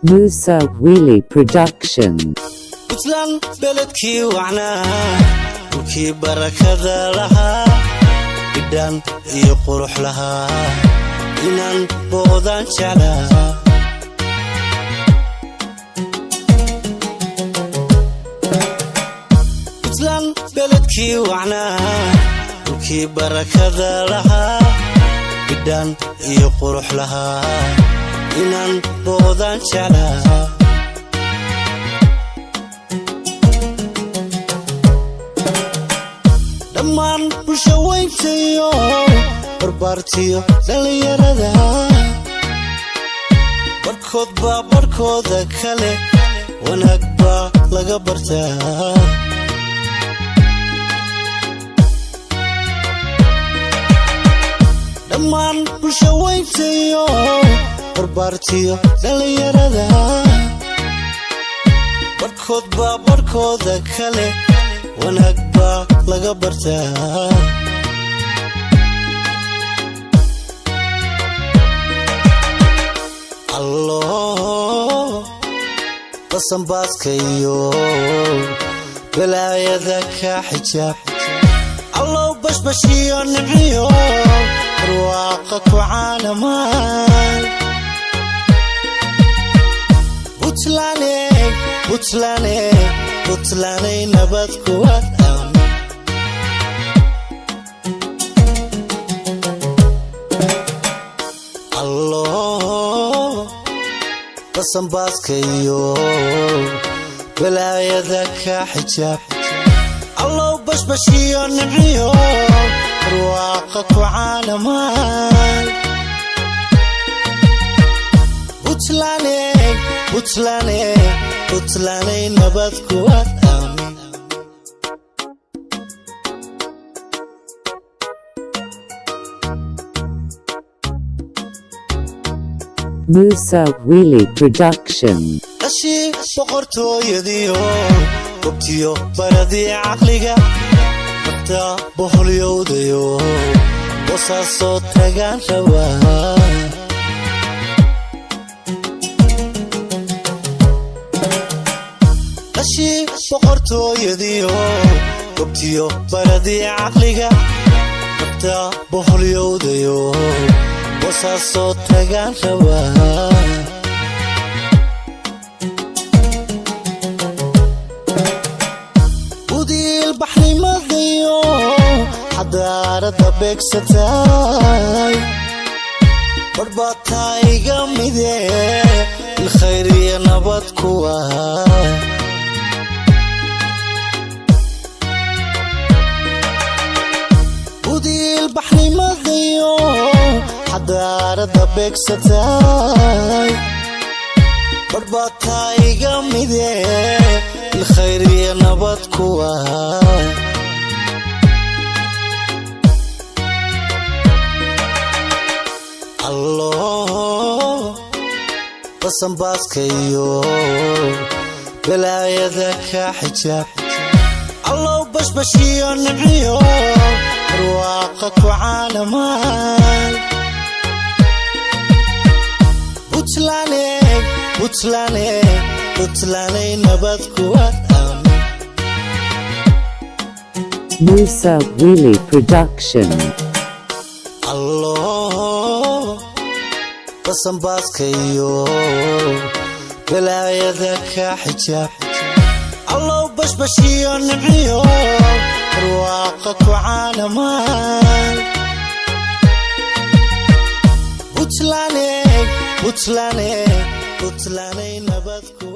Muse Weli Production. Puntland Baladkii Wacnaa Dhulkii Barakada Lahaa Bidhaan iyo Qurux Laha Inan BooQdaa Jeclaa Puntland Baladkii Wacnaa Dhulkii Barakada Lahaa Bidhaan iyo Qurux Laha Inan BooQdaa Jeclaa Dhammaan bulsho weyntayo barbaartiyo dhalinyarada barkood baa barkooda kale wanaag baa laga bartaa dhammaan bulsho weyntayo barbaartiyo dhalinyarada barkood baa barkooda kale wanaag baa laga bartaa allo basanbaaska iyo balaayada ka xijaab allo bashbashiyo nimciyo barwaaqa ku caanamaan Puntlanday nabad ku wadaan allo basanbaaska iyo balaayada ka xijaab allo bashbashiyo nimciyo barwaaqa ku caanamaan Puntlanday nabad ku wadaan Muse Weli Production. Ashi boqortooyadiyo gobtiyo baradii caqliga nafta boholyowdayo bosaasoo tagaan rabaa boqortooyadiyo gobtiyo baradii caqliga nafta boholyowdayo bosaasoo tagaan rabaa udiil baxnimadayo xadaarada beegsatay barbataa iga mide ilkhayr iyo nabad kuwa baxnimadayo xadaarada beegsatay barbataa iga mide ilkhayr iyo nabad kuwa allo basanbaaska iyo balaayada ka xijaab allo bashbashiyo nimciyo barwaaqa ku caanamaan Puntlanday nabad ku wadaan Muse Weli Production. allo basanbaaska iyo balaayada ka xijaab allo bashbashiyo nimciyo barwaaqa ku caanamaan Puntlanday nabad ku